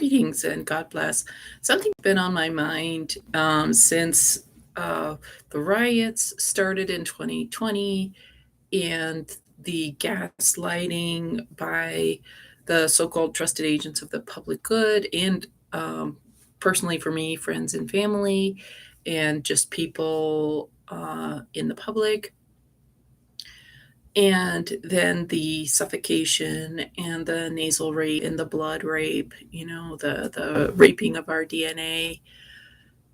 Greetings and God bless. Something's been on my mind since the riots started in 2020 and the gaslighting by the so called trusted agents of the public good, and personally for me, friends and family, and just people in the public. And then the suffocation and the nasal rape and the blood rape, the raping of our DNA.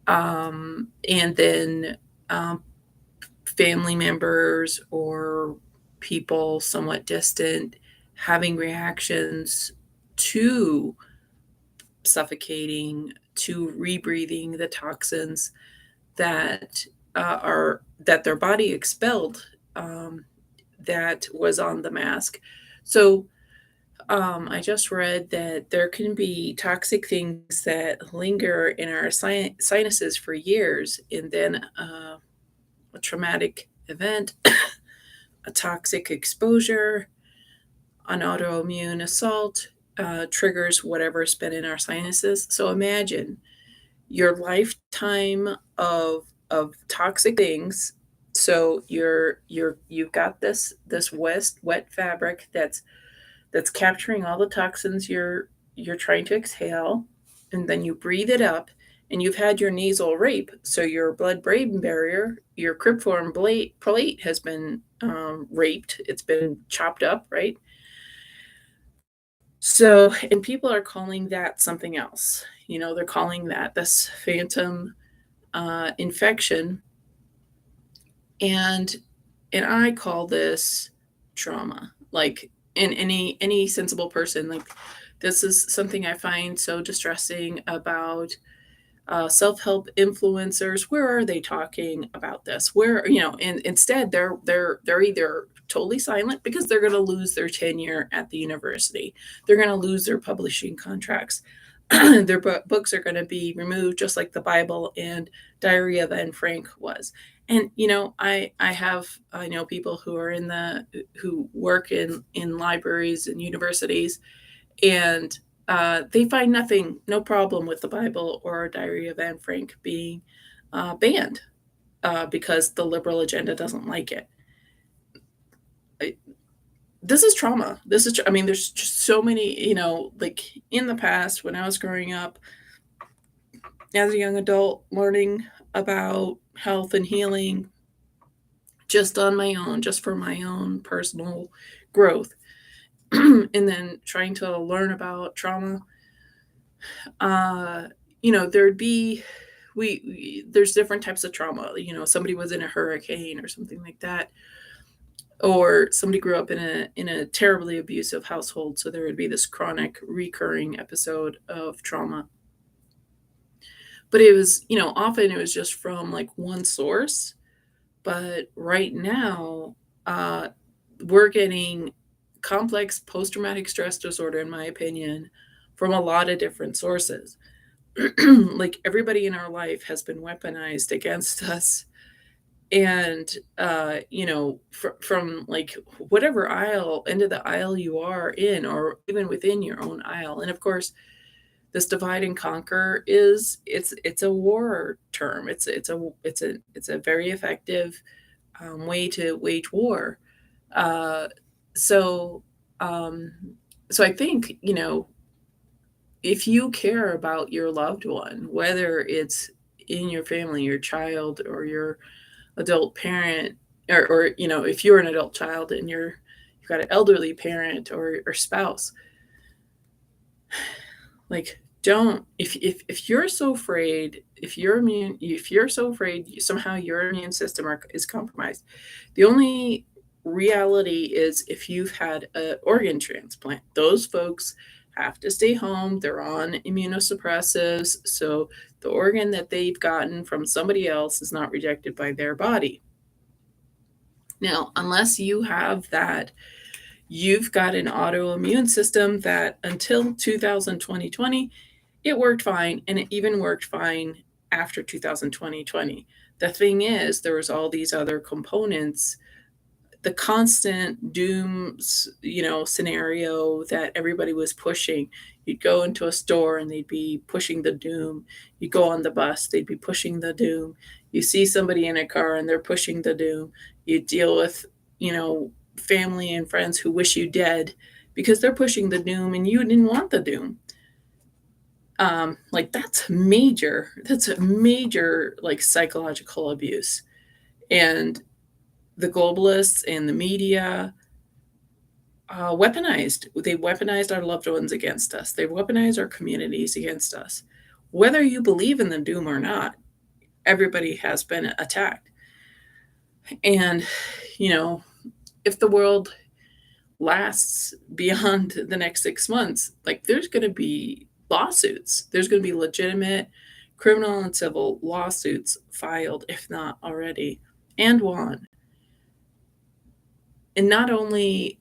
And then um, family members or people somewhat distant having reactions to suffocating, to rebreathing the toxins that that their body expelled, that was on the mask. So I just read that there can be toxic things that linger in our sinuses for years, and then a traumatic event, a toxic exposure, an autoimmune assault triggers whatever's been in our sinuses. So imagine your lifetime of toxic things. So you've got this wet fabric that's capturing all the toxins you're trying to exhale, and then you breathe it up, and you've had your nasal rape, so your blood-brain barrier, your cribriform plate has been raped. It's been chopped up, right? So, and people are calling that something else. They're calling that this phantom infection, and I call this trauma. Like, in any sensible person, like, this is something I find so distressing about self-help influencers. Where are they talking about this? Where, and instead they're either totally silent because they're going to lose their tenure at the university. They're going to lose their publishing contracts. Their books are going to be removed, just like the Bible and Diary of Anne Frank was. And I know people who work in libraries and universities, and they find no problem with the Bible or Diary of Anne Frank being banned because the liberal agenda doesn't like it. This is trauma. I mean, there's just so many, like, in the past when I was growing up as a young adult, learning about health and healing just on my own, just for my own personal growth, and then trying to learn about trauma. There'd be there's different types of trauma. Somebody was in a hurricane or something like that, or somebody grew up in a terribly abusive household, so there would be this chronic recurring episode of trauma. But it was, often it was just from like one source. But right now, we're getting complex post-traumatic stress disorder, in my opinion, from a lot of different sources. Like, everybody in our life has been weaponized against us, and from like whatever end of the aisle you are in, or even within your own aisle. And of course, this divide and conquer it's a war term. It's a very effective way to wage war. Uh, so um, so I think, if you care about your loved one, whether it's in your family, your child, or your adult parent, or if you're an adult child and you've got an elderly parent or spouse, like, don't, if you're so afraid, if you're so afraid somehow your immune system is compromised, the only reality is if you've had an organ transplant. Those folks have to stay home. They're on immunosuppressives, so the organ that they've gotten from somebody else is not rejected by their body. Now, unless you have that, you've got an autoimmune system that until 2020, it worked fine, and it even worked fine after 2020. The thing is, there was all these other components, the constant doom, scenario that everybody was pushing. You'd go into a store and they'd be pushing the doom. You go on the bus, they'd be pushing the doom. You see somebody in a car and they're pushing the doom. You deal with, family and friends who wish you dead because they're pushing the doom and you didn't want the doom. Like that's major. That's a major like psychological abuse. And the globalists and the media weaponized. They weaponized our loved ones against us. They weaponized our communities against us. Whether you believe in the doom or not, everybody has been attacked. And, you know, if the world lasts beyond the next 6 months, like there's going to be lawsuits. There's going to be legitimate criminal and civil lawsuits filed, if not already, and won. And not only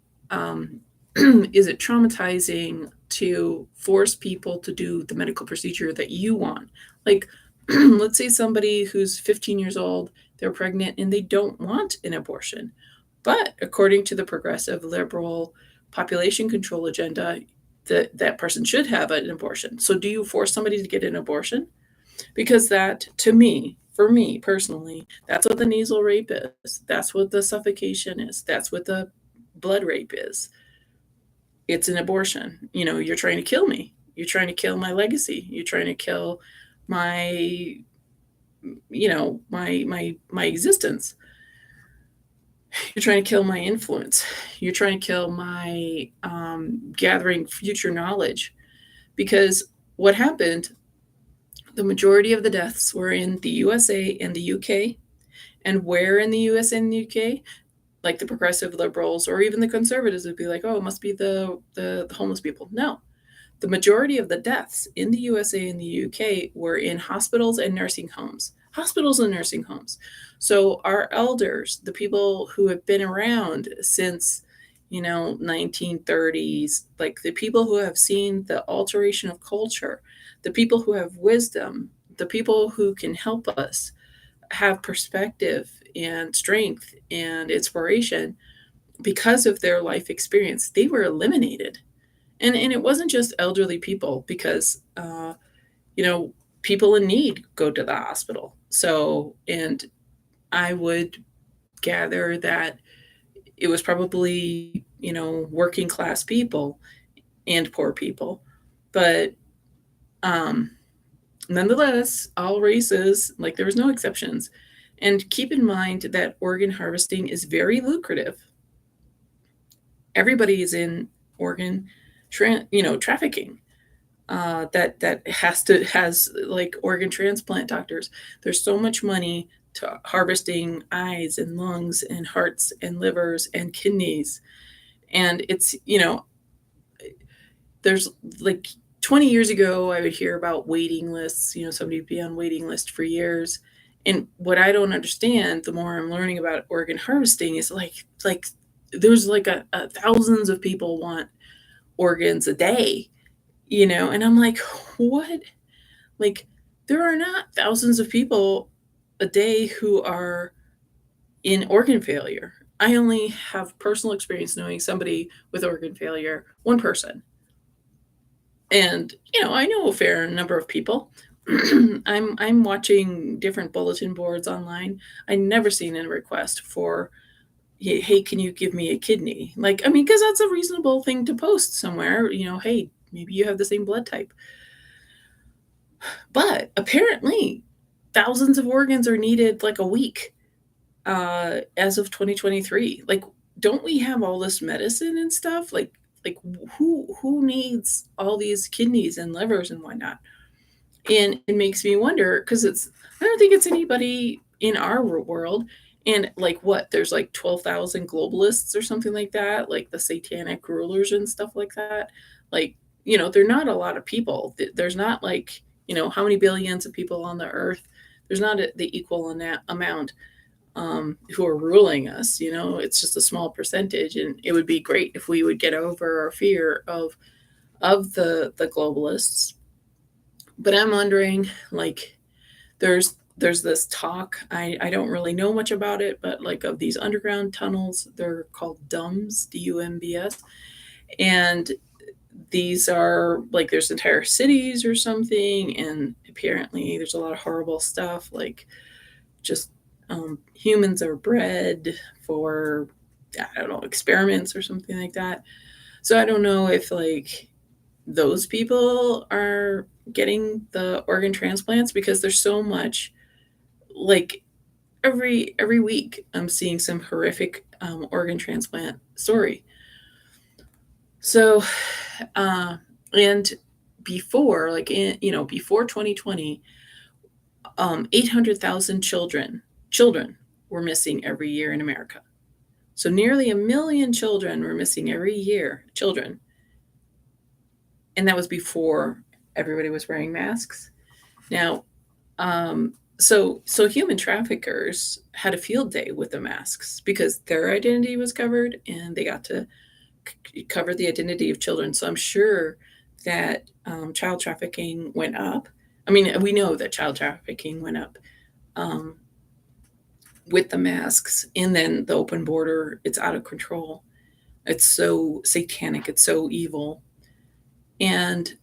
is it traumatizing to force people to do the medical procedure that you want, like let's say somebody who's 15 years old, they're pregnant and they don't want an abortion, but according to the progressive liberal population control agenda, that person should have an abortion. So do you force somebody to get an abortion? Because that, to me, for me personally, that's what the nasal rape is. That's what the suffocation is. That's what the blood rape is. It's an abortion. You're trying to kill me. You're trying to kill my legacy. You're trying to kill my, my existence. You're trying to kill my influence. You're trying to kill my gathering future knowledge. Because what happened, the majority of the deaths were in the USA and the UK. And where in the US and the UK? Like the progressive liberals or even the conservatives would be like, oh, it must be the homeless people. No. The majority of the deaths in the USA and the UK were in hospitals and nursing homes. Hospitals and nursing homes. So our elders, the people who have been around since 1930s, like the people who have seen the alteration of culture, the people who have wisdom, the people who can help us have perspective and strength and inspiration because of their life experience, they were eliminated. And it wasn't just elderly people because, people in need go to the hospital. So, and I would gather that it was probably, working class people and poor people. But nonetheless, all races, like there was no exceptions. And keep in mind that organ harvesting is very lucrative. Everybody is in organ, trafficking. That has like organ transplant doctors. There's so much money to harvesting eyes and lungs and hearts and livers and kidneys, and it's there's like 20 years ago I would hear about waiting lists. Somebody would be on waiting list for years, and what I don't understand, the more I'm learning about organ harvesting, is like there's like a thousands of people want organs a day, and I'm like, what? Like, there are not thousands of people a day who are in organ failure. I only have personal experience knowing somebody with organ failure, one person. And, I know a fair number of people. I'm watching different bulletin boards online. I never seen a request for, hey, can you give me a kidney? Like, I mean, because that's a reasonable thing to post somewhere. Hey, maybe you have the same blood type. But apparently, thousands of organs are needed like a week as of 2023. Like, don't we have all this medicine and stuff? Like who needs all these kidneys and livers and whatnot? And it makes me wonder because I don't think it's anybody in our world. And like what? There's like 12,000 globalists or something like that, like the satanic rulers and stuff like that. Like, they're not a lot of people. There's not like, how many billions of people on the earth. There's not the equal amount who are ruling us. It's just a small percentage. And it would be great if we would get over our fear of the globalists. But I'm wondering, like, there's this talk. I don't really know much about it, but like of these underground tunnels, they're called DUMBs, DUMBS, and these are like there's entire cities or something, and apparently there's a lot of horrible stuff like just humans are bred for, I don't know, experiments or something like that. So I don't know if like those people are getting the organ transplants because there's so much like every week I'm seeing some horrific organ transplant story. So uh, and before like before 2020, 800,000 children were missing every year in America. So nearly a million children were missing every year, children, and that was before everybody was wearing masks. Now, so human traffickers had a field day with the masks because their identity was covered, and they got to cover the identity of children. So I'm sure that child trafficking went up. I mean, we know that child trafficking went up um, with the masks, and then the open border. It's out of control. It's so satanic. It's so evil. And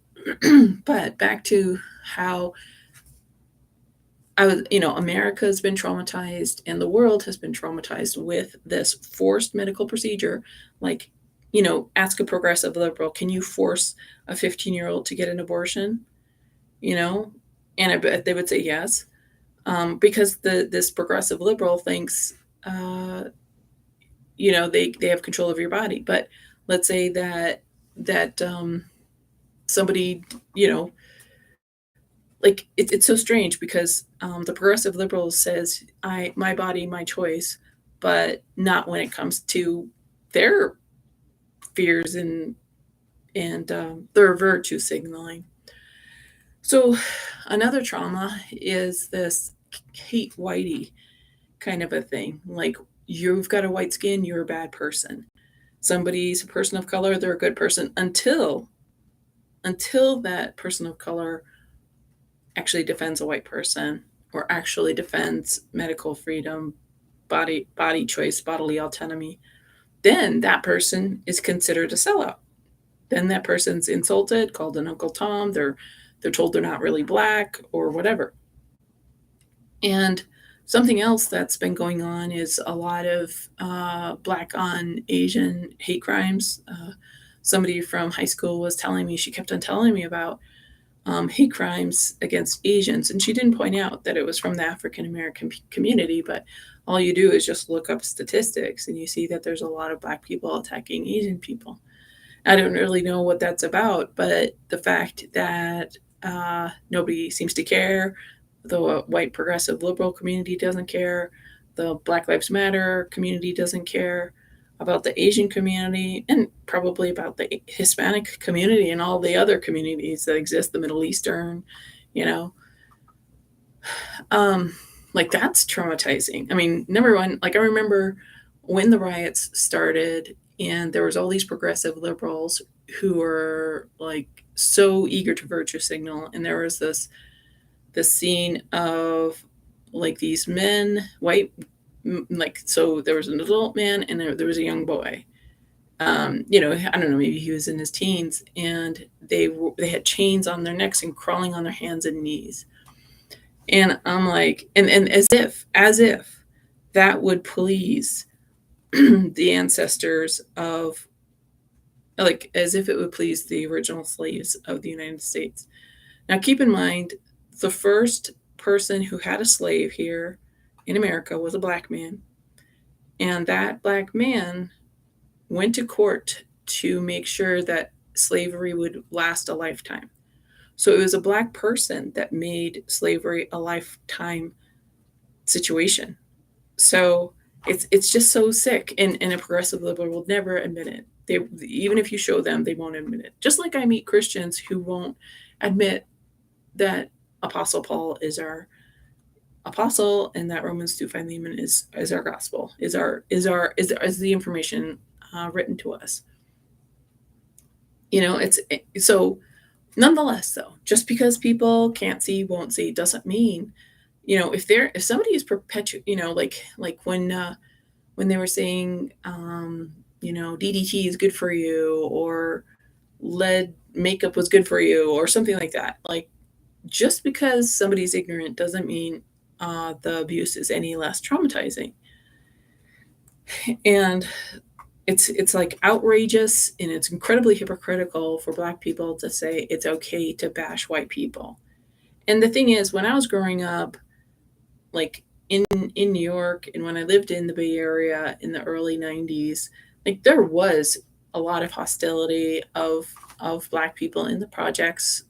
but back to how America has been traumatized and the world has been traumatized with this forced medical procedure. Like, ask a progressive liberal, can you force a 15-year-old to get an abortion? You know, and I bet they would say yes, because this progressive liberal thinks, they have control of your body. But let's say that somebody, like it's so strange because the progressive liberal says my body my choice, but not when it comes to their fears and their virtue signaling. So another trauma is this hate whitey kind of a thing, like you've got a white skin, you're a bad person. Somebody's a person of color, they're a good person until that person of color actually defends a white person or actually defends medical freedom, body choice, bodily autonomy. Then that person is considered a sellout. Then that person's insulted, called an Uncle Tom. They're told they're not really black or whatever. And something else that's been going on is a lot of black on Asian hate crimes. Somebody from high school was telling me, she kept on telling me about hate crimes against Asians. And she didn't point out that it was from the African American community, but all you do is just look up statistics and you see that there's a lot of black people attacking Asian people. I don't really know what that's about, but the fact that nobody seems to care, the white progressive liberal community doesn't care, the Black Lives Matter community doesn't care about the Asian community, and probably about the Hispanic community and all the other communities that exist, the Middle Eastern, you know. Um, like that's traumatizing. I mean, number one, like I remember when the riots started and there was all these progressive liberals who were like so eager to virtue signal, and there was this scene of like these men, white, like so there was an adult man and there was a young boy. I don't know, maybe he was in his teens, and they had chains on their necks and crawling on their hands and knees. And I'm like, and as if that would please the ancestors of, like, as if it would please the original slaves of the United States. Now, keep in mind, the first person who had a slave here in America was a black man. And that black man went to court to make sure that slavery would last a lifetime. So it was a black person that made slavery a lifetime situation. So it's just so sick, and a progressive liberal will never admit it. They, even if you show them, they won't admit it. Just like I meet Christians who won't admit that Apostle Paul is our apostle and that Romans 2:5 is our gospel, is the information written to us. It's so. Nonetheless, though, just because people can't see, won't see, doesn't mean, if somebody is like when they were saying, DDT is good for you, or lead makeup was good for you or something like that. Like, just because somebody's ignorant doesn't mean the abuse is any less traumatizing. And it's like outrageous, and it's incredibly hypocritical for Black people to say it's okay to bash white people. And the thing is, when I was growing up, like in New York, and when I lived in the Bay Area in the early '90s, like there was a lot of hostility of Black people in the projects,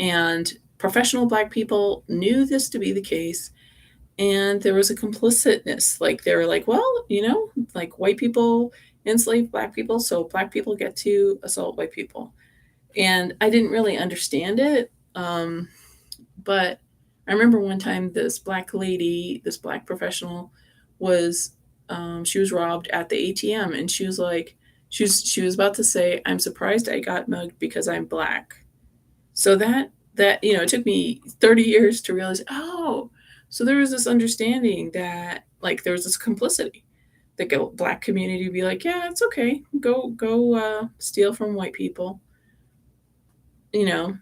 and professional Black people knew this to be the case, and there was a complicitness. Like they were like, well, like white people enslave Black people, so Black people get to assault white people. And I didn't really understand it. But I remember one time this Black lady, this Black professional, was she was robbed at the ATM, and she was like, she was about to say, "I'm surprised I got mugged because I'm Black." So that it took me 30 years to realize, oh, so there was this understanding that like there was this complicity. The Black community would be like, yeah, it's okay, go steal from white people, you know.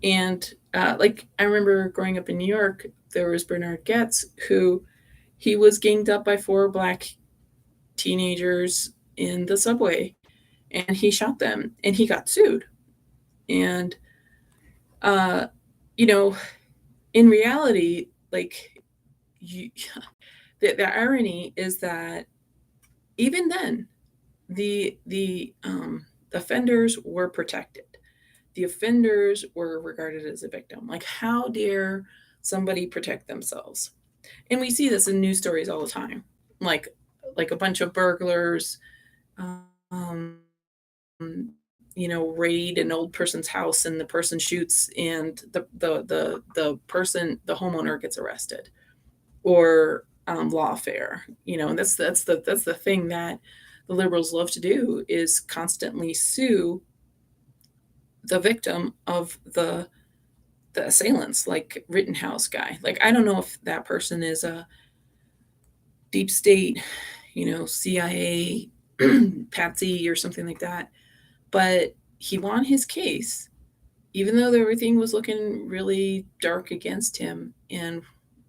And like I remember growing up in New York, there was Bernard Getz, who he was ganged up by four Black teenagers in the subway, and he shot them, and he got sued. And uh, you know, in reality, like you, the irony is that even then, the offenders were protected. The offenders were regarded as a victim. Like, how dare somebody protect themselves? And we see this in news stories all the time. Like, like a bunch of burglars, um, raid an old person's house, and the person shoots, and the person, the homeowner, gets arrested, or lawfare. And that's the thing that the liberals love to do, is constantly sue the victim of the assailants, like Rittenhouse guy. Like, I don't know if that person is a deep state, CIA patsy or something like that, but he won his case, even though everything was looking really dark against him. And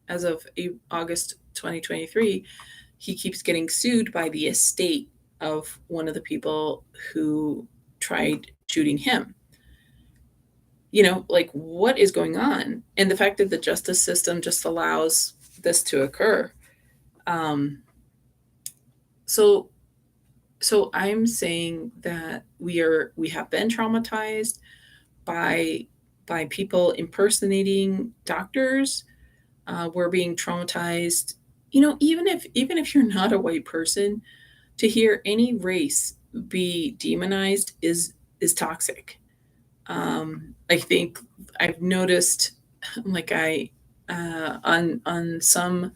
as of August 2023, he keeps getting sued by the estate of one of the people who tried shooting him. Like, what is going on? And the fact that the justice system just allows this to occur. Um, so so I'm saying that we have been traumatized by people impersonating doctors. We're being traumatized, even if you're not a white person, to hear any race be demonized is toxic. I think I've noticed, like on some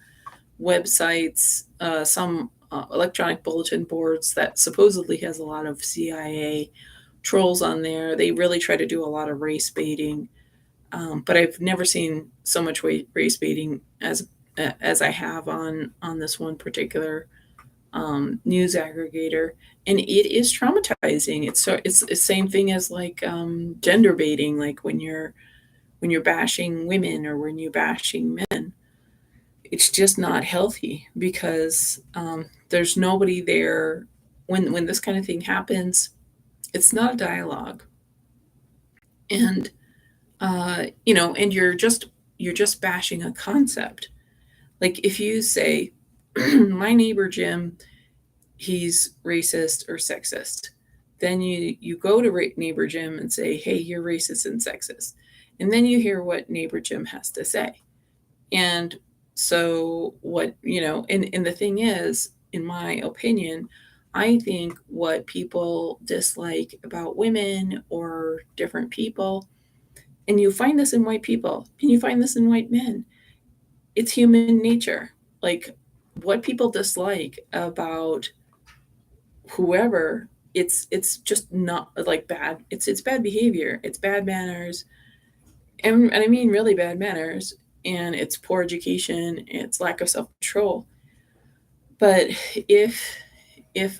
websites, some electronic bulletin boards that supposedly has a lot of CIA trolls on there. They really try to do a lot of race baiting, but I've never seen so much race baiting as I have on this one particular news aggregator, and it is traumatizing. It's the same thing as like gender baiting, like when you're bashing women or when you're bashing men. It's just not healthy, because there's nobody there when this kind of thing happens. It's not a dialogue, and and you're just bashing a concept. Like, if you say, my neighbor Jim, he's racist or sexist, then you go to neighbor Jim and say, hey, you're racist and sexist, and then you hear what neighbor Jim has to say. And so what, and the thing is, in my opinion, I think what people dislike about women or different people, and you find this in white people and you find this in white men, it's human nature. Like, what people dislike about whoever, it's just not like bad. It's bad behavior, it's bad manners, and I mean really bad manners, and it's poor education, it's lack of self-control. But if if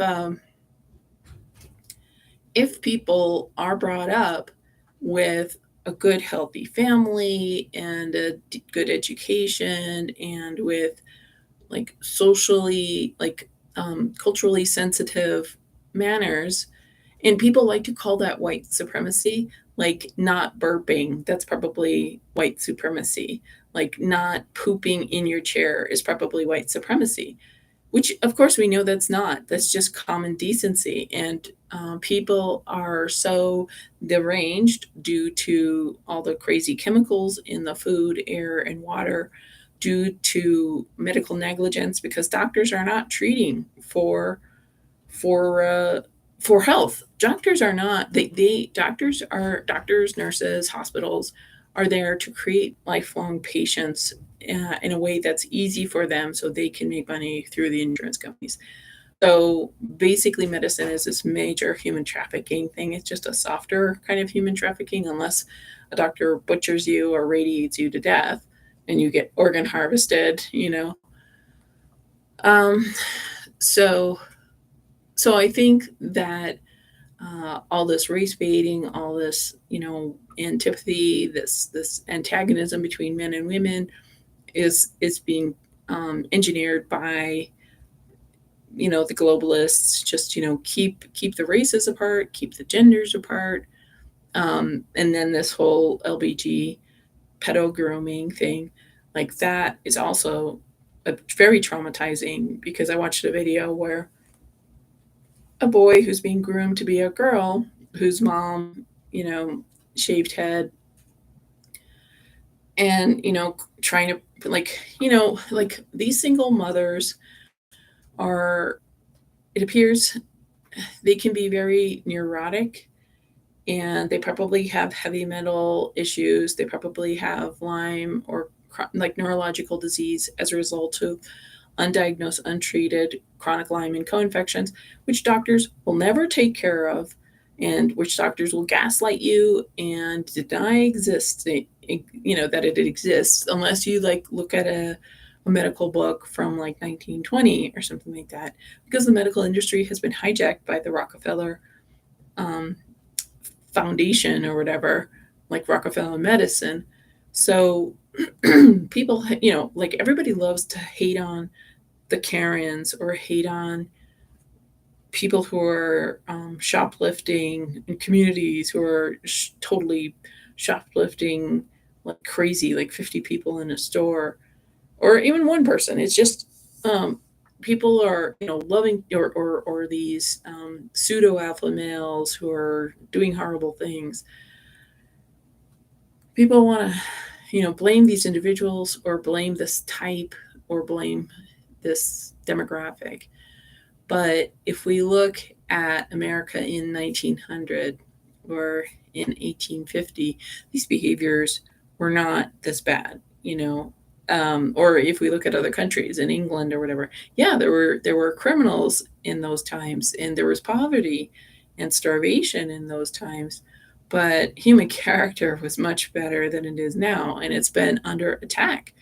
if people are brought up with a good, healthy family and a good education and with like socially, like culturally sensitive manners, and people like to call that white supremacy, like not burping, that's probably white supremacy. Like not pooping in your chair is probably white supremacy, which of course we know that's not. That's just common decency. And people are so deranged due to all the crazy chemicals in the food, air, and water, due to medical negligence, because doctors are not treating for for health. Doctors are not. Doctors, nurses, hospitals are there to create lifelong patients in a way that's easy for them, so they can make money through the insurance companies. So basically, medicine is this major human trafficking thing. It's just a softer kind of human trafficking, unless a doctor butchers you or radiates you to death and you get organ harvested. Um, so so I think that all this race baiting, all this antipathy, this antagonism between men and women is being engineered by the globalists. Just keep the races apart, keep the genders apart, and then this whole LBG pedo grooming thing, like that is also very traumatizing, because I watched a video where a boy who's being groomed to be a girl, whose mom, shaved head, and trying to, like these single mothers are, it appears they can be very neurotic, and they probably have heavy mental issues. They probably have Lyme or like neurological disease as a result of undiagnosed, untreated chronic Lyme and co-infections, which doctors will never take care of, and which doctors will gaslight you and deny that it exists, unless you like look at a medical book from like 1920 or something like that, because the medical industry has been hijacked by the Rockefeller um, Foundation or whatever, like Rockefeller Medicine. So people, like everybody loves to hate on the Karens or hate on people who are shoplifting in communities, who are totally shoplifting like crazy, like 50 people in a store, or even one person. It's just um, people are loving, or these pseudo alpha males who are doing horrible things. People want to blame these individuals, or blame this type, or blame this demographic. But if we look at America in 1900 or in 1850, these behaviors were not this bad. Or if we look at other countries in England or whatever, yeah, there were criminals in those times, and there was poverty and starvation in those times. But human character was much better than it is now, and it's been under attack,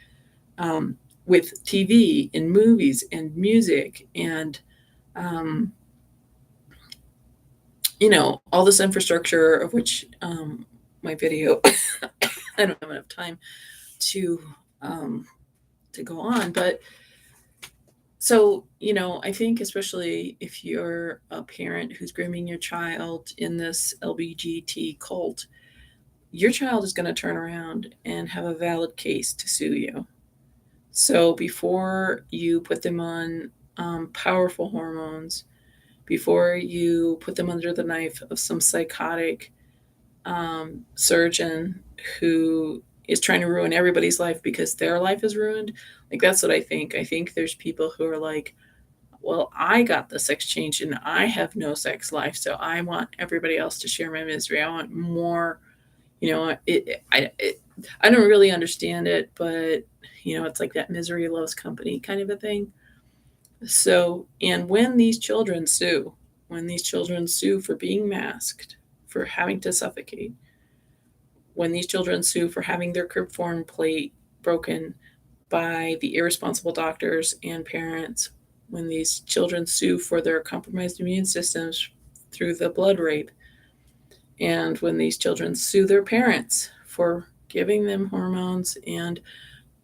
um, with TV and movies and music and um, all this infrastructure, of which my video, I don't have enough time to um, to go on. But so, I think especially if you're a parent who's grooming your child in this LBGT cult, your child is going to turn around and have a valid case to sue you. So before you put them on powerful hormones, before you put them under the knife of some psychotic surgeon who is trying to ruin everybody's life because their life is ruined. Like, that's what I think. I think there's people who are like, well, I got the sex change and I have no sex life, so I want everybody else to share my misery. I want more. I don't really understand it, but it's like that misery loves company kind of a thing. So, and when these children sue for being masked, for having to suffocate, when these children sue for having their crib form plate broken by the irresponsible doctors and parents, when these children sue for their compromised immune systems through the blood rape, And when these children sue their parents for giving them hormones and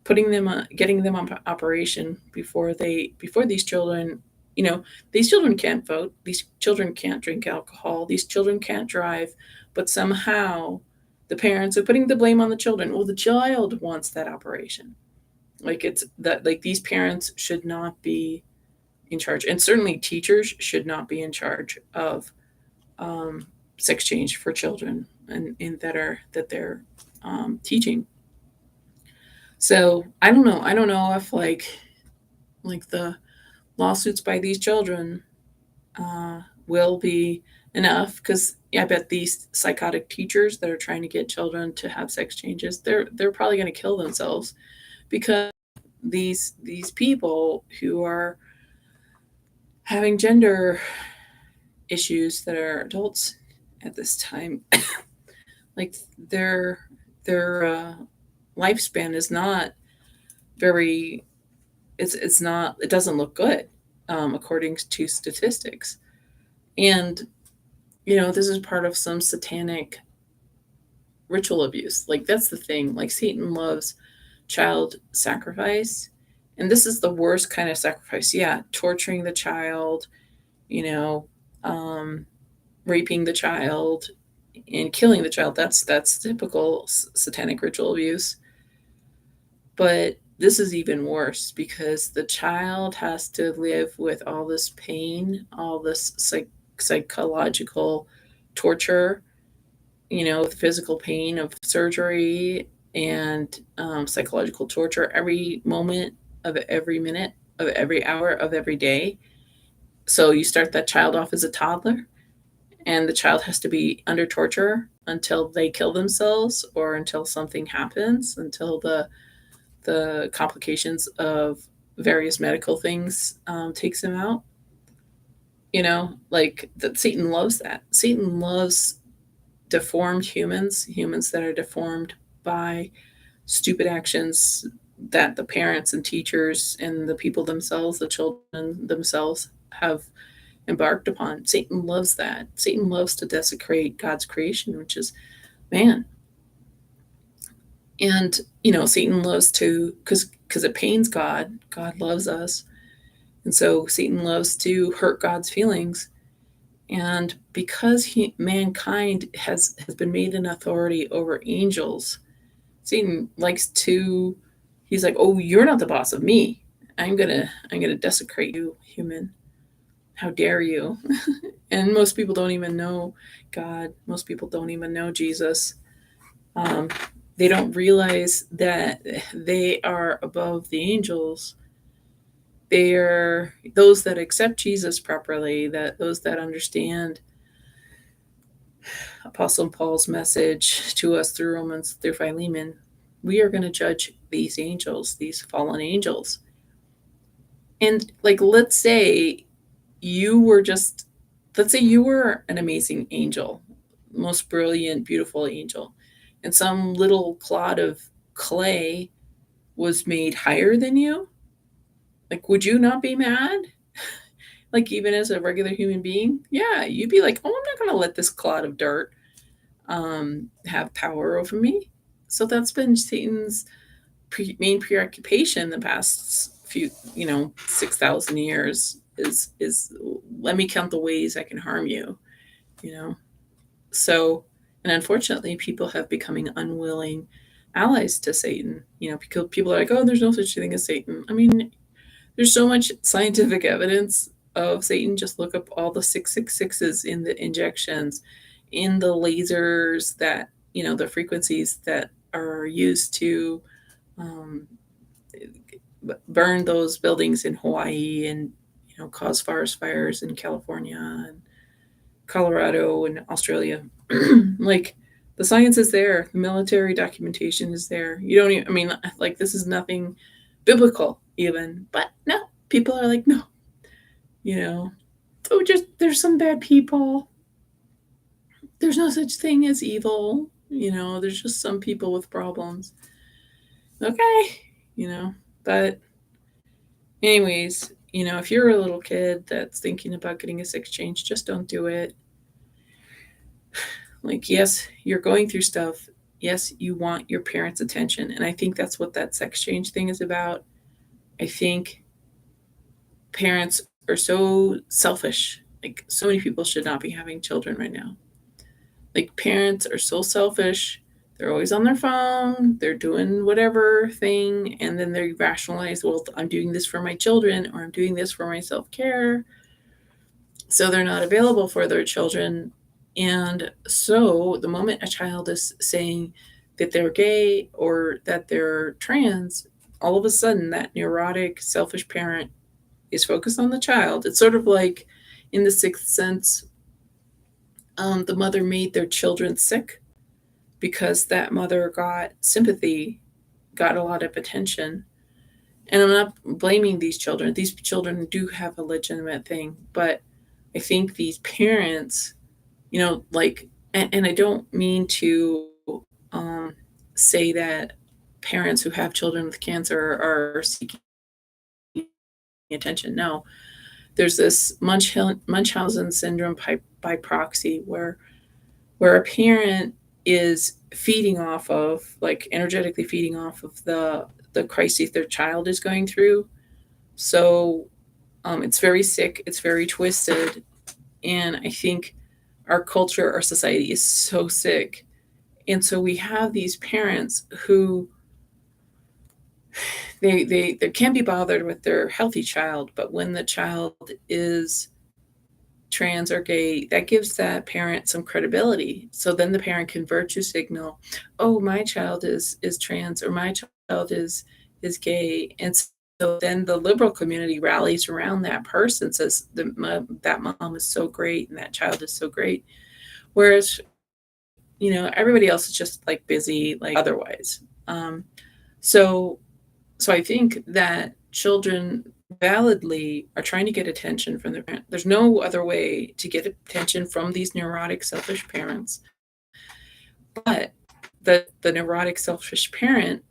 putting them on, getting them on operation before these children, you know, these children can't vote, these children can't drink alcohol, these children can't drive, but somehow the parents are putting the blame on the children. Well, the child wants that operation. Like it's that, like these parents should not be in charge, and certainly teachers should not be in charge of um, sex change for children and that they're teaching. So I don't know if like the lawsuits by these children uh, will be enough, because yeah, I bet these psychotic teachers that are trying to get children to have sex changes, they're probably going to kill themselves, because these people who are having gender issues that are adults at this time, like their their lifespan is not very, it's not, it doesn't look good, according to statistics. And this is part of some satanic ritual abuse. Like that's the thing. Like Satan loves child sacrifice, and this is the worst kind of sacrifice. Yeah, torturing the child, you know, um, raping the child, and killing the child. That's typical satanic ritual abuse. But this is even worse, because the child has to live with all this pain, all this psychological torture, the physical pain of surgery, and psychological torture every moment of every minute of every hour of every day. So you start that child off as a toddler, and the child has to be under torture until they kill themselves, or until something happens, until the complications of various medical things takes him out. Like that. Satan loves that. Satan loves deformed humans that are deformed by stupid actions that the parents and teachers and the people themselves, the children themselves, have embarked upon. Satan loves that. Satan loves to desecrate God's creation, which is man. And Satan loves to, because it pains God. God loves us, and so Satan loves to hurt God's feelings. And because mankind has been made an authority over angels, Satan likes to. He's like, oh, you're not the boss of me. I'm gonna desecrate you, human. How dare you? And most people don't even know God. Most people don't even know Jesus. Um, they don't realize that they are above the angels. They are those that accept Jesus properly, that those that understand Apostle Paul's message to us through Romans, through Philemon. We are going to judge these angels, these fallen angels. And like, you were just, let's say you were an amazing angel, most brilliant, beautiful angel, and some little clod of clay was made higher than you. Like, would you not be mad? Like, even as a regular human being? Yeah, you'd be like, oh, I'm not going to let this clod of dirt have power over me. So that's been Satan's main preoccupation the past few, 6,000 years is let me count the ways I can harm you, you know. So, and unfortunately, people have becoming unwilling allies to Satan. Because people are like, oh, there's no such thing as Satan. I mean, there's so much scientific evidence of Satan. Just look up all the 666s in the injections, in the lasers that, the frequencies that are used to um, burn those buildings in Hawaii, and, cause forest fires in California and Colorado and Australia. Like, the science is there, the military documentation is there. You don't even, I mean, like, this is nothing biblical even, but no, people are like, no, oh, just there's some bad people. There's no such thing as evil. There's just some people with problems. Okay, but anyways, if you're a little kid that's thinking about getting a sex change, just don't do it. Like, yes, you're going through stuff. Yes, you want your parents' attention. And I think that's what that sex change thing is about. I think parents are so selfish. Like, so many people should not be having children right now. Like, parents are so selfish. They're always on their phone, they're doing whatever thing, and then they rationalize, well, I'm doing this for my children, or I'm doing this for my self care. So they're not available for their children. And so the moment a child is saying that they're gay or that they're trans, all of a sudden that neurotic, selfish parent is focused on the child. It's sort of like in The Sixth Sense, the mother made their children sick because that mother got sympathy, got a lot of attention. And I'm not blaming these children. These children do have a legitimate thing, but I think these parents, like, and I don't mean to um, say that parents who have children with cancer are seeking attention. No, there's this Munchausen syndrome by proxy where a parent is feeding off of, like, energetically feeding off of the crises their child is going through. So it's very sick, it's very twisted, and I think our culture, our society is so sick. And so we have these parents who they can't be bothered with their healthy child, but when the child is trans or gay, that gives that parent some credibility. So then the parent can virtue signal, oh, my child is trans, or my child is gay. And so then the liberal community rallies around that person, says that mom is so great and that child is so great. Whereas, everybody else is just like busy, like otherwise. So so I think that children validly are trying to get attention from their parents. There's no other way to get attention from these neurotic, selfish parents. But the neurotic, selfish parent,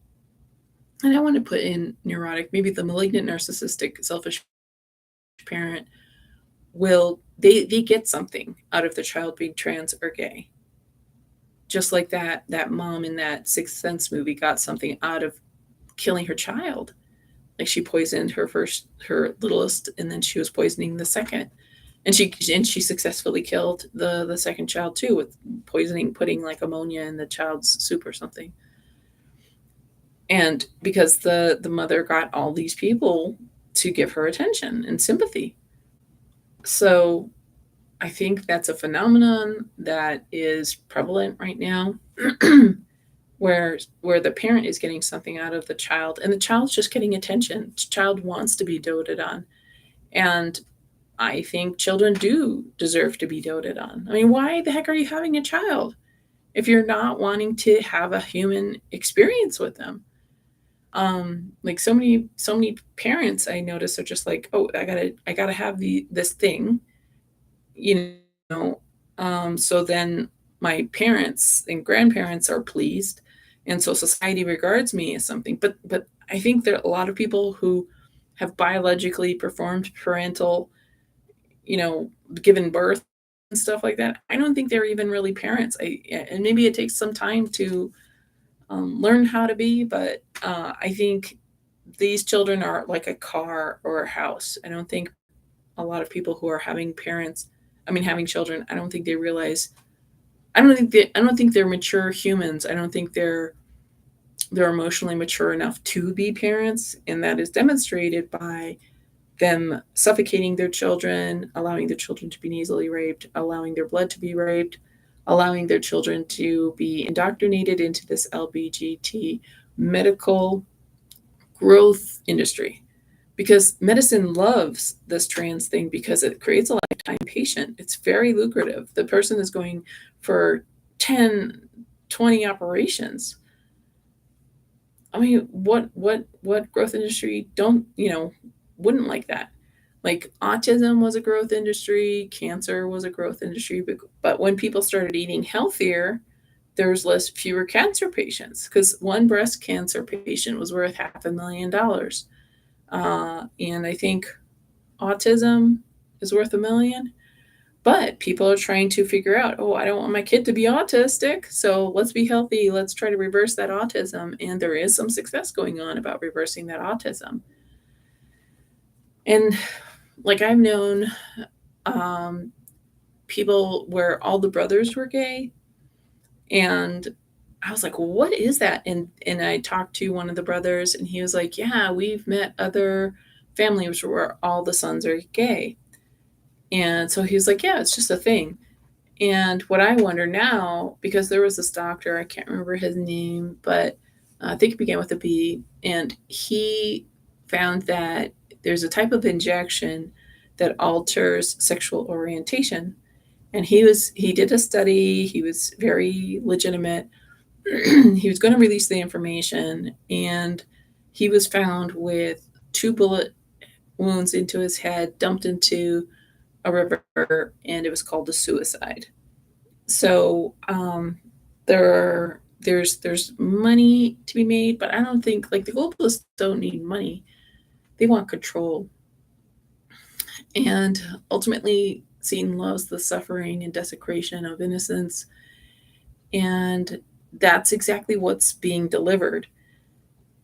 and I want to put in neurotic, maybe the malignant, narcissistic, selfish parent will they get something out of the child being trans or gay. Just like that mom in that Sixth Sense movie got something out of killing her child. Like, she poisoned her littlest, and then she was poisoning the second, and she successfully killed the second child too, with putting like ammonia in the child's soup or something. And because the mother got all these people to give her attention and sympathy. So I think that's a phenomenon that is prevalent right now. Where the parent is getting something out of the child, and the child's just getting attention. The child wants to be doted on. And I think children do deserve to be doted on. I mean, why the heck are you having a child if you're not wanting to have a human experience with them? Like, so many parents I notice are just like, oh, I gotta have this thing, you know. So then my parents and grandparents are pleased, and so society regards me as something. But I think there are a lot of people who have biologically performed parental, given birth and stuff like that. I don't think they're even really parents. And maybe it takes some time to learn how to be, but I think these children are like a car or a house. I don't think a lot of people who are having children, I don't think they realize. I don't think they're mature humans. I don't think they're emotionally mature enough to be parents, and that is demonstrated by them suffocating their children, allowing their children to be nasally raped, allowing their blood to be raped, allowing their children to be indoctrinated into this LBGT medical growth industry. Because medicine loves this trans thing because it creates a lifetime patient. It's very lucrative. The person is going for 10, 20 operations. I mean, what growth industry wouldn't like that? Like, autism was a growth industry, cancer was a growth industry, but when people started eating healthier, there was fewer cancer patients, because one breast cancer patient was worth $500,000. And I think autism is worth $1 million. But people are trying to figure out, oh, I don't want my kid to be autistic, so let's be healthy. Let's try to reverse that autism. And there is some success going on about reversing that autism. And like I've known um, people where all the brothers were gay, and I was like, well, what is that? And I talked to one of the brothers, and he was like, yeah, we've met other families where all the sons are gay. And so he was like, yeah, it's just a thing. And what I wonder now, because there was this doctor, I can't remember his name, but I think it began with a B, and he found that there's a type of injection that alters sexual orientation. And he did a study, he was very legitimate. He was going to release the information, and he was found with 2 bullet wounds into his head, dumped into a river, and it was called a suicide. So there's money to be made, but I don't think like the globalists don't need money. They want control. And ultimately Satan loves the suffering and desecration of innocence. And that's exactly what's being delivered.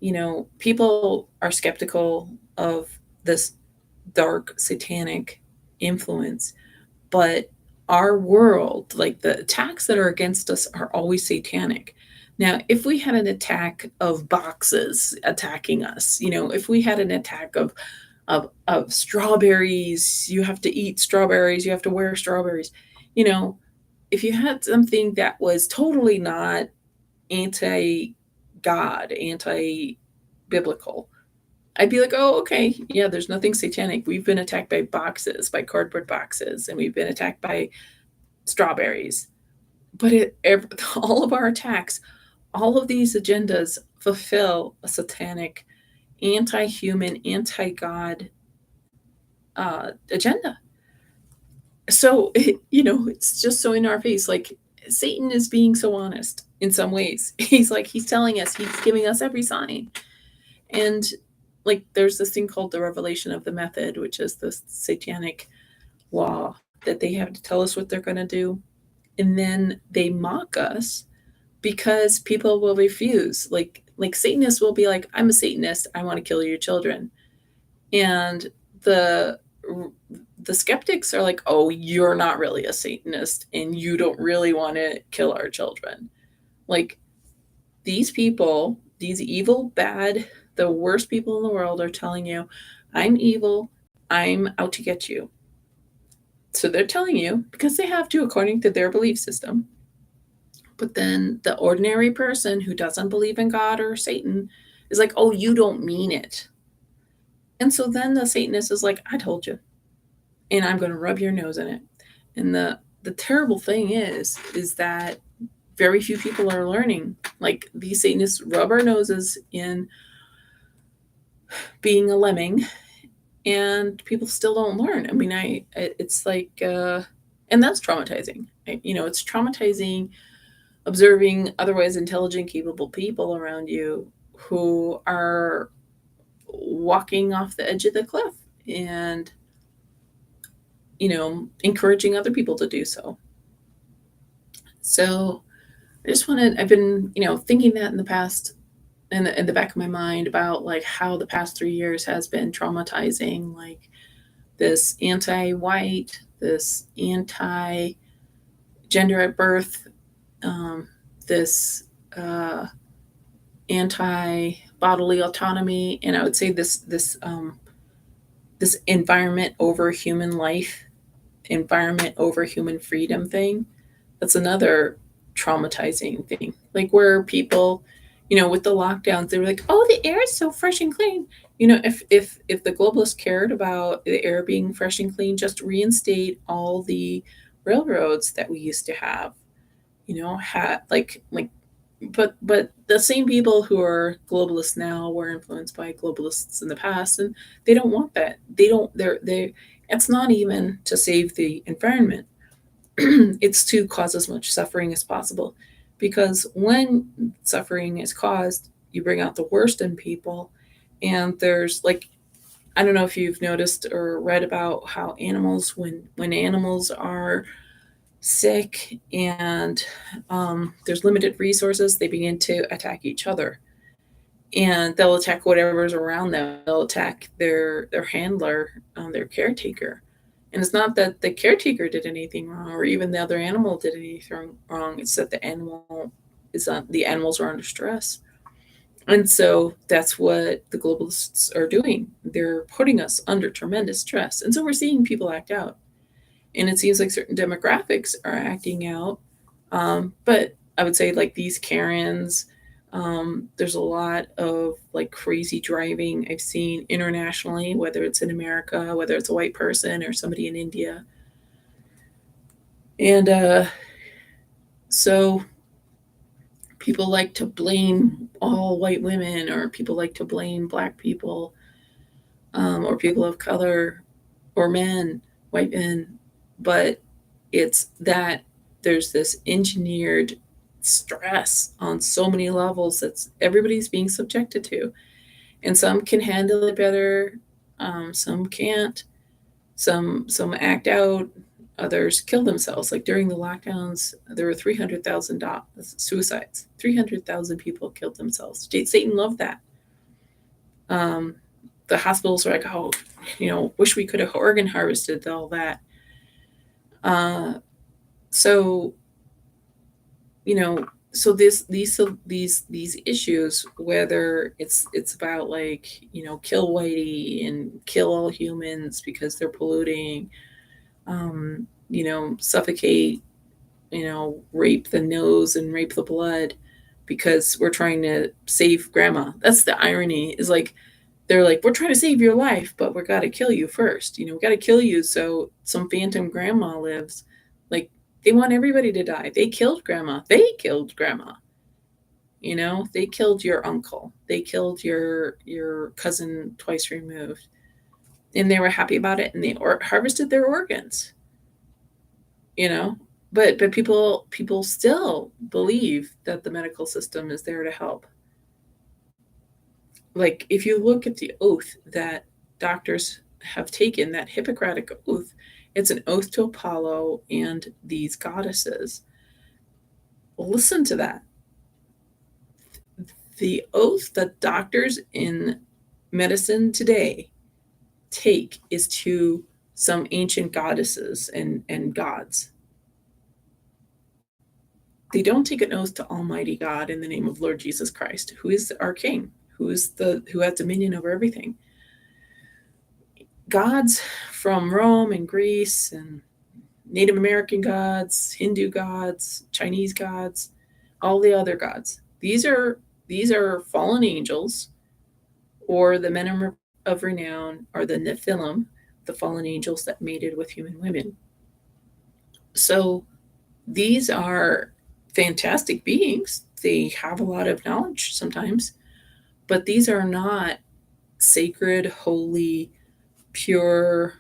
You know, people are skeptical of this dark satanic influence, but our world, like the attacks that are against us, are always satanic. Now, if we had an attack of boxes attacking us, you know, if we had an attack of strawberries, you have to eat strawberries, you have to wear strawberries, you know, if you had something that was totally not anti God, anti biblical, I'd be like, oh, okay, yeah, there's nothing satanic. We've been attacked by boxes, by cardboard boxes, and we've been attacked by strawberries. But all of our attacks, all of these agendas fulfill a satanic, anti human, anti God agenda. So, it's just so in our face. Like, Satan is being so honest in some ways. He's telling us, he's giving us every sign. And like, there's this thing called the revelation of the method, which is this satanic law that they have to tell us what they're going to do. And then they mock us because people will refuse. Like Satanists will be like, I'm a Satanist, I want to kill your children. And the the skeptics are like, oh, you're not really a Satanist and you don't really want to kill our children. Like, these people, these evil, bad, the worst people in the world are telling you, I'm evil, I'm out to get you. So they're telling you because they have to, according to their belief system. But then the ordinary person who doesn't believe in God or Satan is like, oh, you don't mean it. And so then the Satanist is like, I told you, and I'm going to rub your nose in it. And the terrible thing is that very few people are learning. Like, these Satanists rub our noses in being a lemming, and people still don't learn. I mean, it's like, and that's traumatizing. It's traumatizing observing otherwise intelligent, capable people around you who are walking off the edge of the cliff and, encouraging other people to do so. So I've been, thinking that in the past, in the back of my mind, about like how the past 3 years has been traumatizing, like this anti-white, this anti-gender at birth, this anti-bodily autonomy, and I would say this environment over human life, environment over human freedom thing. That's another traumatizing thing. Like, where people, with the lockdowns, they were like, "Oh, the air is so fresh and clean." If the globalists cared about the air being fresh and clean, just reinstate all the railroads that we used to have. Had like but the same people who are globalists now were influenced by globalists in the past, and they don't want that. They don't. They. It's not even to save the environment. It's to cause as much suffering as possible, because when suffering is caused, you bring out the worst in people, and there's like, I don't know if you've noticed or read about how animals, when animals are sick and there's limited resources, they begin to attack each other, and they'll attack whatever's around them. They'll attack their handler, their caretaker, and it's not that the caretaker did anything wrong or even the other animal did anything wrong. It's that the animals are under stress. And so that's what the globalists are doing. They're putting us under tremendous stress. And so we're seeing people act out. And it seems like certain demographics are acting out. But I would say, like these Karens, there's a lot of like crazy driving I've seen internationally, whether it's in America, whether it's a white person or somebody in India. And so people like to blame all white women, or people like to blame black people, or people of color, or men, white men. But it's that there's this engineered stress on so many levels that everybody's being subjected to. And some can handle it better, some can't. Some act out, others kill themselves. Like during the lockdowns, there were 300,000 suicides. 300,000 people killed themselves. Satan loved that. Um, the hospitals are like, oh, wish we could have organ harvested all that. So so these issues, whether it's about like kill whitey and kill all humans because they're polluting, suffocate, rape the nose and rape the blood because we're trying to save grandma. That's the irony, is like they're like, we're trying to save your life, but we got to kill you first. We got to kill you so some phantom grandma lives. Like, they want everybody to die. They killed grandma. They killed your uncle. They killed your cousin twice removed, and they were happy about it, and they harvested their organs. You know, but people still believe that the medical system is there to help. Like, if you look at the oath that doctors have taken, that Hippocratic oath, it's an oath to Apollo and these goddesses. Listen to that. The oath that doctors in medicine today take is to some ancient goddesses and gods. They don't take an oath to Almighty God in the name of Lord Jesus Christ, who is our King, who has dominion over everything. Gods from Rome and Greece and Native American gods, Hindu gods, Chinese gods, all the other gods. These are fallen angels, or the men of renown, or the Nephilim, the fallen angels that mated with human women. So these are fantastic beings. They have a lot of knowledge sometimes, but these are not sacred, holy, pure,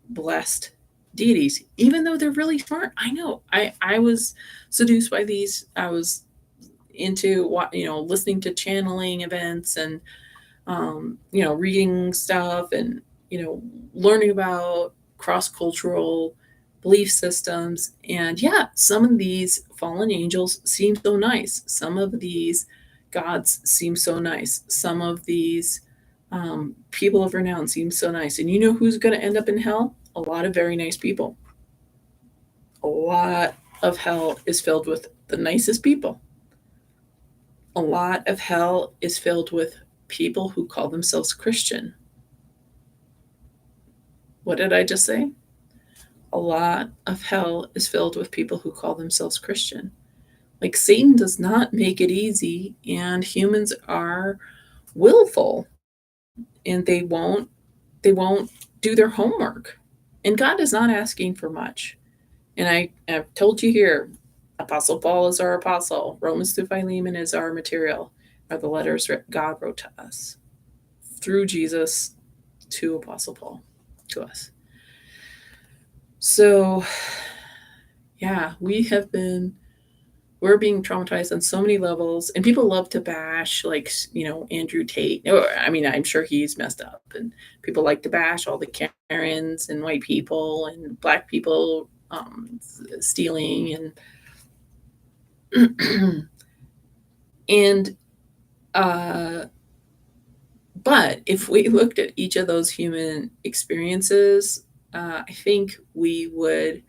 blessed deities, even though they're really smart. I know. I was seduced by these. I was into listening to channeling events and reading stuff and learning about cross-cultural belief systems. And yeah, some of these fallen angels seem so nice. Some of these gods seem so nice. Some of these people of renown seem so nice. And you know who's going to end up in hell? A lot of very nice people. A lot of hell is filled with the nicest people. A lot of hell is filled with people who call themselves Christian. What did I just say? A lot of hell is filled with people who call themselves Christian. Like, Satan does not make it easy, and humans are willful, and they won't do their homework. And God is not asking for much. And I've told you here, Apostle Paul is our apostle. Romans through Philemon is our material, are the letters God wrote to us through Jesus to Apostle Paul, to us. So, yeah, we have been we're being traumatized on so many levels, and people love to bash, like, Andrew Tate. Or, I mean, I'm sure he's messed up, and people like to bash all the Karens and white people and black people stealing and and uh, but if we looked at each of those human experiences, I think we would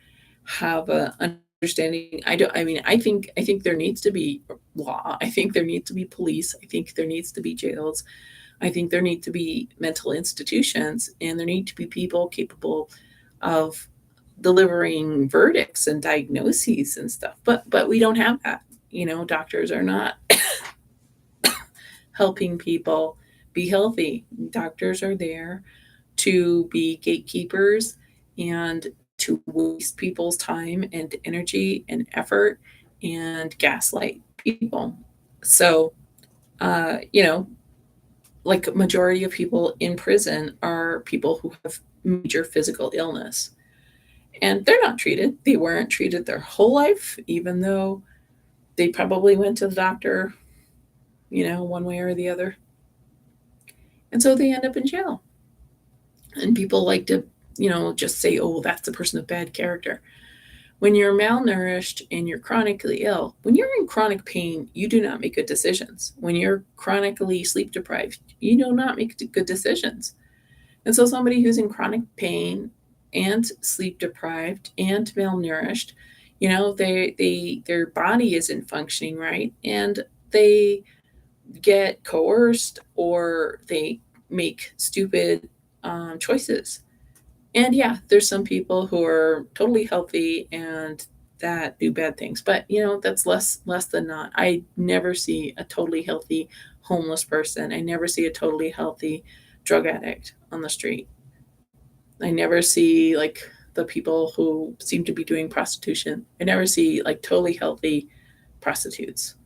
have a understanding. I mean, I think there needs to be law. I think there needs to be police. I think there needs to be jails. I think there need to be mental institutions, and there need to be people capable of delivering verdicts and diagnoses and stuff. But we don't have that. Doctors are not helping people be healthy. Doctors are there to be gatekeepers and to waste people's time and energy and effort and gaslight people. So, you know, like majority of people in prison are people who have major physical illness and they're not treated. They weren't treated their whole life, even though they probably went to the doctor, one way or the other. And so they end up in jail. And people like to, just say, oh, that's a person of bad character. When you're malnourished and you're chronically ill, when you're in chronic pain, you do not make good decisions. When you're chronically sleep deprived, you do not make good decisions. And so somebody who's in chronic pain and sleep deprived and malnourished, their body isn't functioning right, and they get coerced or they make stupid choices. And yeah, there's some people who are totally healthy and that do bad things, but that's less than not. I never see a totally healthy homeless person. I never see a totally healthy drug addict on the street. I never see like the people who seem to be doing prostitution. I never see like totally healthy prostitutes,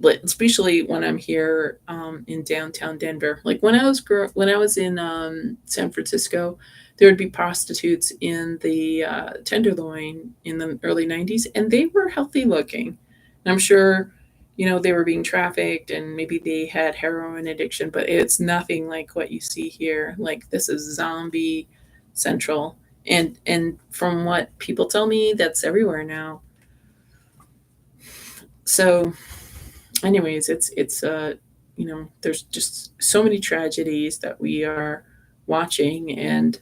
especially when I'm here in downtown Denver. Like when I was in San Francisco, there would be prostitutes in the Tenderloin in the early '90s, and they were healthy looking. And I'm sure, they were being trafficked, and maybe they had heroin addiction, but it's nothing like what you see here. Like this is zombie central, and from what people tell me, that's everywhere now. So anyways, there's just so many tragedies that we are watching, and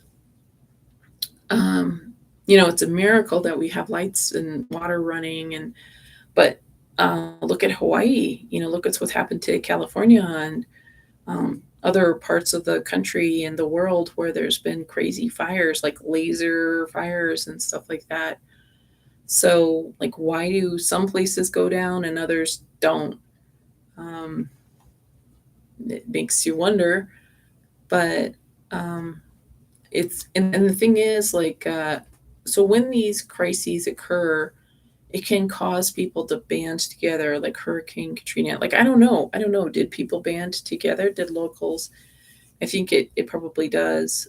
it's a miracle that we have lights and water running, and but look at Hawaii. Look at what's happened to California and other parts of the country and the world where there's been crazy fires, like laser fires and stuff like that. So, like, why do some places go down and others don't? um, it makes you wonder. But and the thing is, like, so when these crises occur, it can cause people to band together, like Hurricane Katrina. Like, I don't know, did people band together? Did locals? I think it probably does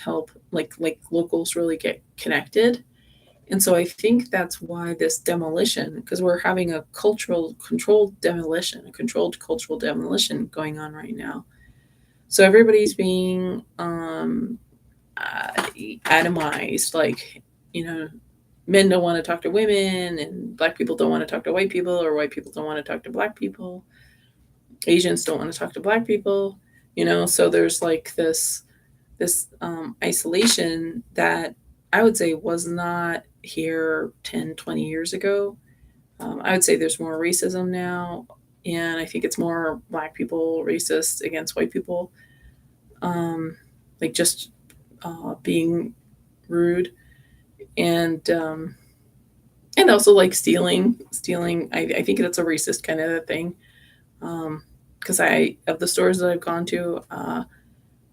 help, like locals really get connected. And so I think that's why this demolition, because we're having a controlled cultural demolition going on right now. So everybody's being atomized. Like, you know, men don't want to talk to women, and black people don't want to talk to white people, or white people don't want to talk to black people. Asians don't want to talk to black people. So there's like this isolation that I would say was not here 10, 20 years ago. I would say there's more racism now, and I think it's more black people racist against white people, like just being rude, and and also like stealing. I think that's a racist kind of a thing. Because I of the stores that I've gone to,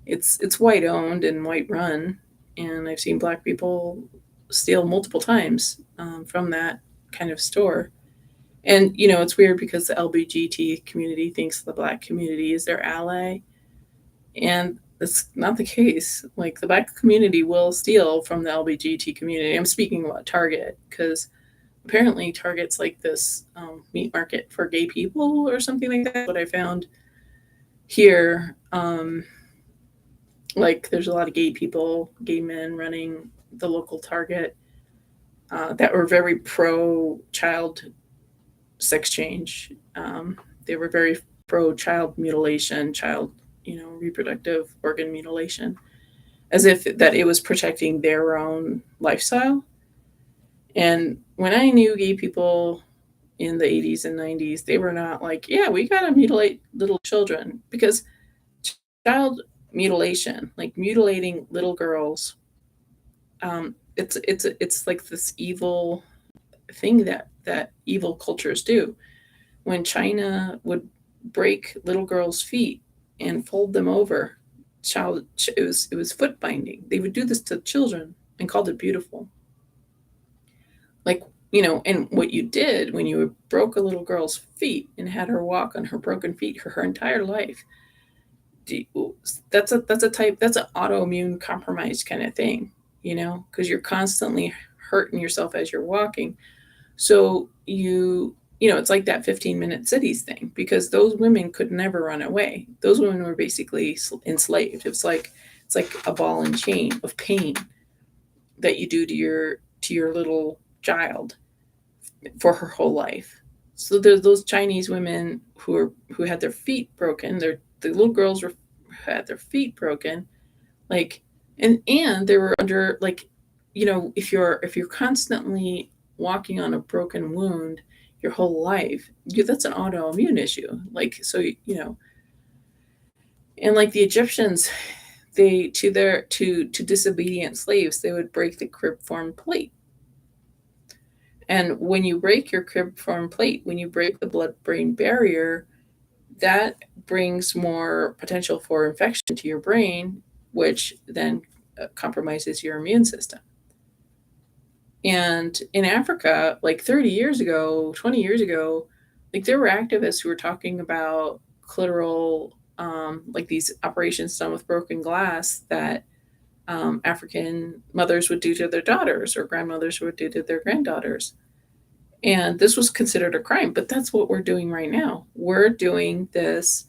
it's white owned and white run, and I've seen black people steal multiple times from that kind of store. And it's weird because the LBGT community thinks the black community is their ally, and that's not the case. Like, the black community will steal from the LBGT community. I'm speaking about Target because apparently targets like this meat market for gay people or something like that. What I found here, like there's a lot of gay people, gay men running the local Target that were very pro child sex change. They were very pro child mutilation, child, reproductive organ mutilation, as if that it was protecting their own lifestyle. And when I knew gay people in the 80s and 90s, they were not like, yeah, we got to mutilate little children, because child mutilation, like mutilating little girls, it's like this evil thing that evil cultures do. When China would break little girls' feet and fold them over, it was foot binding. They would do this to children and called it beautiful. Like, and what you did when you broke a little girl's feet and had her walk on her broken feet her entire life, that's an autoimmune compromised kind of thing, because you're constantly hurting yourself as you're walking. So it's like that 15-minute cities thing, because those women could never run away. Those women were basically enslaved. It's like a ball and chain of pain that you do to your little child for her whole life. So there's those Chinese women who had their feet broken. The little girls had their feet broken, like, and they were under, like, if you're constantly walking on a broken wound your whole life, that's an autoimmune issue. Like, so, and like the Egyptians, they to disobedient slaves, they would break the crib form plate. And when you break your crib form plate, when you break the blood brain barrier, that brings more potential for infection to your brain, which then compromises your immune system. And in Africa, like 30 years ago, 20 years ago, like there were activists who were talking about clitoral, like these operations done with broken glass that African mothers would do to their daughters, or grandmothers would do to their granddaughters. And this was considered a crime, but that's what we're doing right now. We're doing this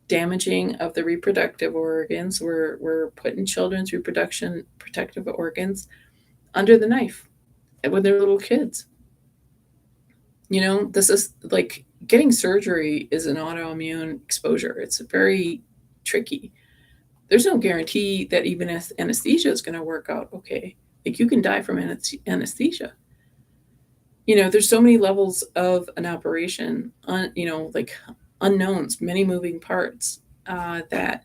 damaging of the reproductive organs. We're putting children's reproduction protective organs under the knife when they're little kids. This is like getting surgery is an autoimmune exposure. It's very tricky. There's no guarantee that even anesthesia is going to work out okay. Like, you can die from anesthesia. There's so many levels of an operation, like unknowns, many moving parts that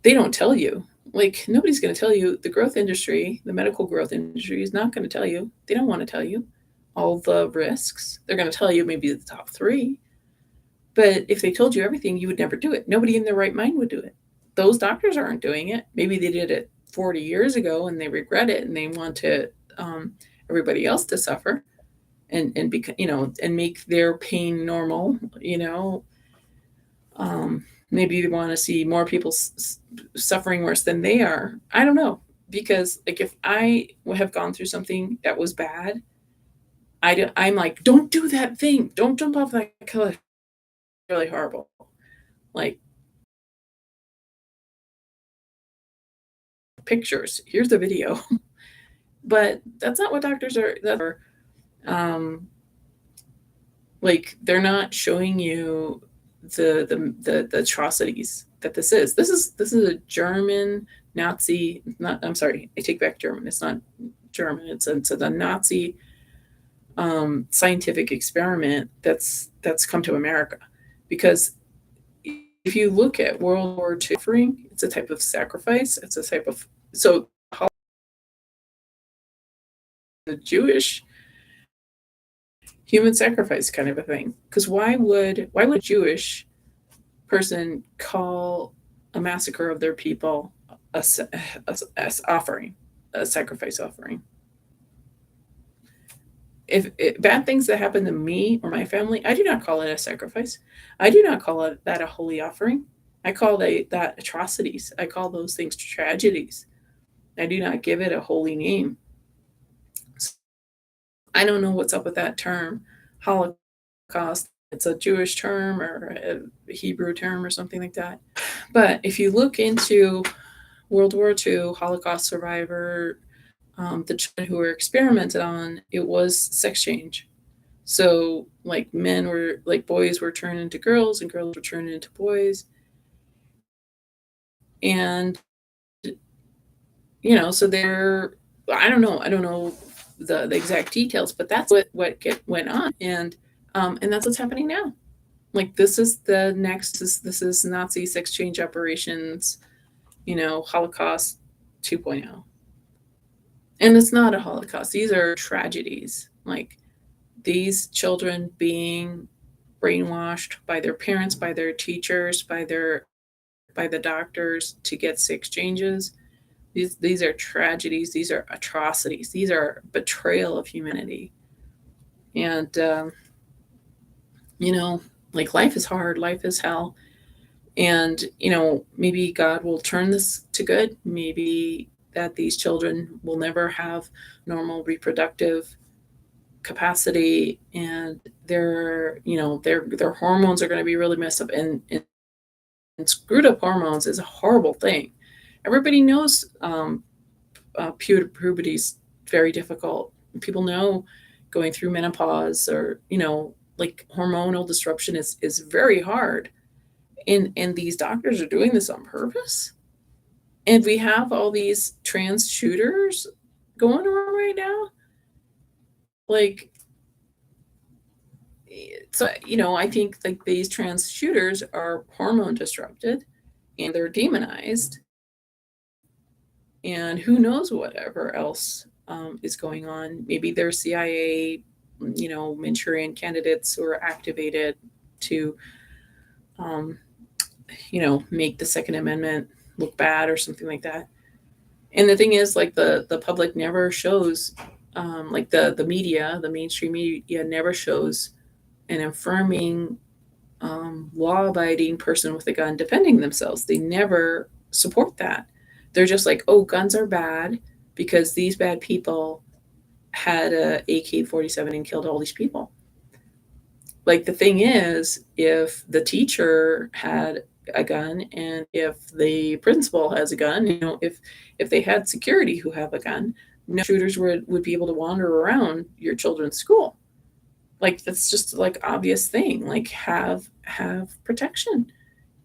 they don't tell you. Like, nobody's going to tell you. The growth industry, the medical growth industry, is not going to tell you. They don't want to tell you all the risks. They're going to tell you maybe the top three. But if they told you everything, you would never do it. Nobody in their right mind would do it. Those doctors aren't doing it. Maybe they did it 40 years ago and they regret it and they want to everybody else to suffer and make their pain normal. Maybe you want to see more people suffering worse than they are. I don't know, because like if I would have gone through something that was bad, I'm like, don't do that thing. Don't jump off that cliff. Really horrible. Like, pictures. Here's the video. But that's not what doctors are. Um, like, they're not showing you the atrocities that this is. This is a German Nazi. Not. I'm sorry. I take back German. It's not German. It's a Nazi scientific experiment that's come to America, because if you look at World War II suffering, it's a type of sacrifice. It's a type of, so the Jewish human sacrifice kind of a thing. Because why would a Jewish person call a massacre of their people a offering, a sacrifice offering? If bad things that happen to me or my family, I do not call it a sacrifice. I do not call that a holy offering. I call that atrocities. I call those things tragedies. I do not give it a holy name. I don't know what's up with that term, Holocaust. It's a Jewish term or a Hebrew term or something like that. But if you look into World War II, Holocaust survivor, the children who were experimented on, it was sex change. So, like, boys were turned into girls and girls were turned into boys. And, so I don't know the exact details, but that's went on. And that's what's happening now. Like, this is Nazi sex change operations, Holocaust 2.0. And it's not a Holocaust. These are tragedies. Like, these children being brainwashed by their parents, by their teachers, by the doctors to get sex changes. These are tragedies. These are atrocities. These are betrayal of humanity. And you know, like, life is hard. Life is hell. And maybe God will turn this to good. Maybe that these children will never have normal reproductive capacity, and their hormones are going to be really messed up, and screwed up hormones is a horrible thing. Everybody knows puberty is very difficult. People know going through menopause, or like, hormonal disruption is very hard. And these doctors are doing this on purpose. And we have all these trans shooters going on right now. Like, so I think, like, these trans shooters are hormone disrupted, and they're demonized, and who knows whatever else is going on. Maybe they're CIA, Manchurian candidates who are activated to, um, make the Second Amendment look bad or something like that. And the thing is, like, the public never shows, like, the media, the mainstream media never shows an affirming, law-abiding person with a gun defending themselves. They never support that. They're just like, oh, guns are bad because these bad people had a AK-47 and killed all these people. Like, the thing is, if the teacher had a gun, and if the principal has a gun, if they had security who have a gun, no shooters would be able to wander around your children's school. Like, that's just, like, obvious thing. Like, have protection.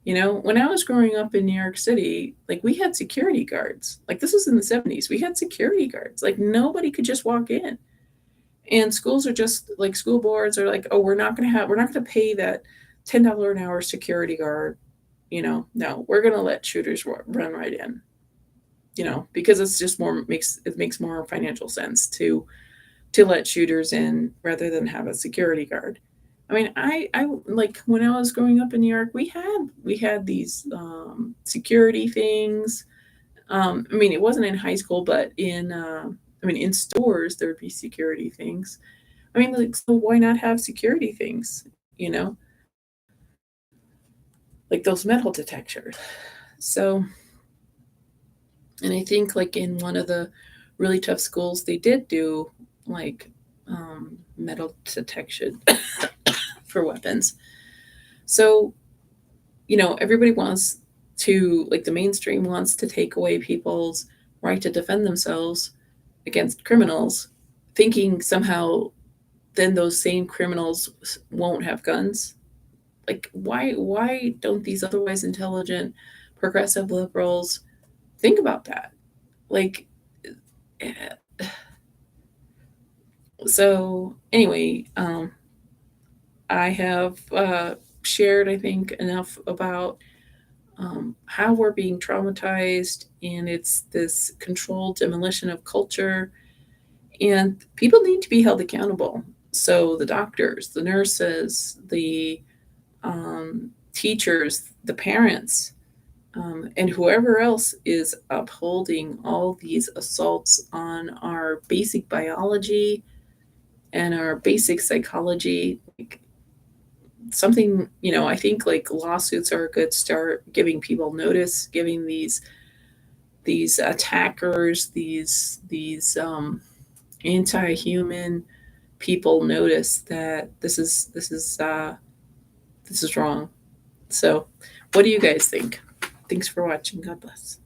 When I was growing up in New York City, like, we had security guards. Like, this was in the 70s. We had security guards. Like, nobody could just walk in. And schools are just like, school boards are like, oh, we're not going to pay that $10 an hour security guard. No, we're going to let shooters run right in. Because it's just it makes more financial sense to let shooters in rather than have a security guard. I mean, I like, when I was growing up in New York, we had these security things. I mean, it wasn't in high school, but in stores there would be security things. I mean, like, so why not have security things? You know, like those metal detectors. So, and I think, like, in one of the really tough schools, they did do, like, metal detection for weapons. So, everybody wants to, like, the mainstream wants to take away people's right to defend themselves against criminals, thinking somehow then those same criminals won't have guns. Like, why don't these otherwise intelligent progressive liberals think about that? Like, eh, so anyway, I have shared, I think, enough about how we're being traumatized, and it's this controlled demolition of culture, and people need to be held accountable. So the doctors, the nurses, the teachers, the parents, and whoever else is upholding all these assaults on our basic biology and our basic psychology. Like, something, I think, like, lawsuits are a good start, giving people notice, giving these attackers, these anti-human people notice that this is wrong. So, what do you guys think? Thanks for watching. God bless.